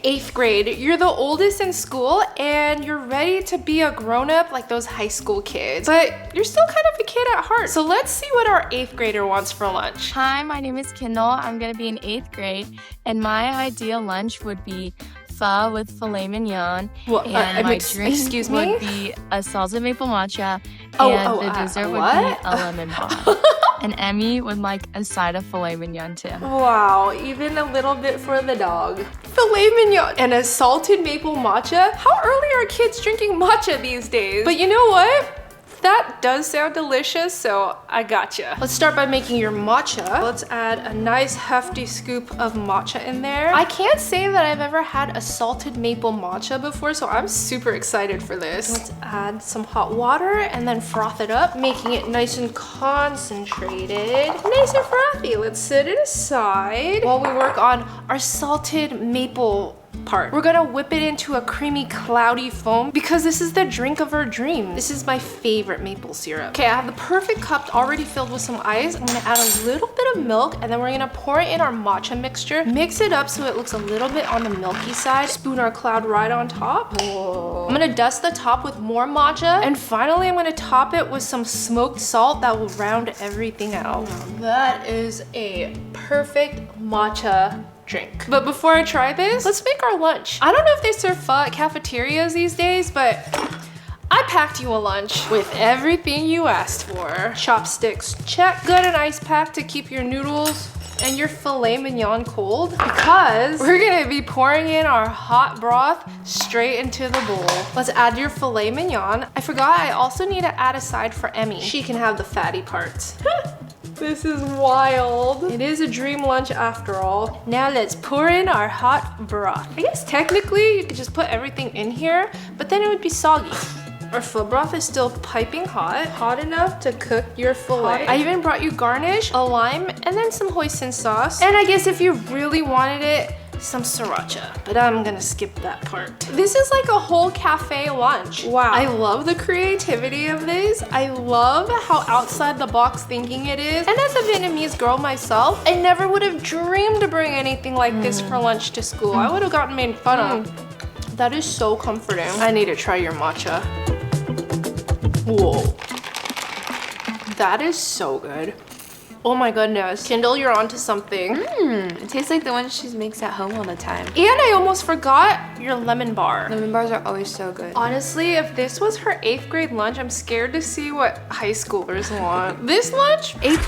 8th grade, you're the oldest in school and you're ready to be a grown-up like those high school kids, but you're still kind of a kid at heart. So let's see what our 8th grader wants for lunch. Hi, my name is Kendall. I'm gonna be in 8th grade, and my ideal lunch would be pho with filet mignon, and my drink would be a salted maple matcha, and the dessert would be a lemon bar. And Emmy would like a side of filet mignon too. Wow, even a little bit for the dog. Filet mignon and a salted maple matcha? How early are kids drinking matcha these days? But you know what? That does sound delicious, so I gotcha. Let's start by making your matcha. Let's add a nice hefty scoop of matcha in there. I can't say that I've ever had a salted maple matcha before, so I'm super excited for this. Let's add some hot water and then froth it up, making it nice and concentrated. Nice and frothy. Let's set it aside while we work on our salted maple part. We're gonna whip it into a creamy, cloudy foam because this is the drink of our dreams. This is my favorite maple syrup. Okay, I have the perfect cup already filled with some ice. I'm gonna add a little bit of milk and then we're gonna pour it in our matcha mixture. Mix it up so it looks a little bit on the milky side. Spoon our cloud right on top. Whoa. I'm gonna dust the top with more matcha. And finally, I'm gonna top it with some smoked salt that will round everything out. That is a perfect matcha drink. But before I try this, let's make our lunch. I don't know if they serve pho at cafeterias these days, but I packed you a lunch with everything you asked for. Chopsticks, check. Good and ice pack to keep your noodles and your filet mignon cold because we're gonna be pouring in our hot broth straight into the bowl. Let's add your filet mignon. I forgot I also need to add a side for Emmy. She can have the fatty parts. This is wild. It is a dream lunch after all. Now let's pour in our hot broth. I guess technically you could just put everything in here, but then it would be soggy. Our pho broth is still piping hot. Hot enough to cook your filet. I even brought you garnish, a lime, and then some hoisin sauce. And I guess if you really wanted it, some sriracha, but I'm gonna skip that part. This is like a whole cafe lunch. Wow. I love the creativity of this. I love how outside the box thinking it is. And as a Vietnamese girl myself, I never would have dreamed to bring anything like this for lunch to school. I would have gotten made fun of. That is so comforting. I need to try your matcha. Whoa. That is so good. Oh my goodness. Kendall, you're onto something. It tastes like the one she makes at home all the time. And I almost forgot your lemon bar. Lemon bars are always so good. Honestly, if this was her 8th grade lunch, I'm scared to see what high schoolers want. This lunch? A+.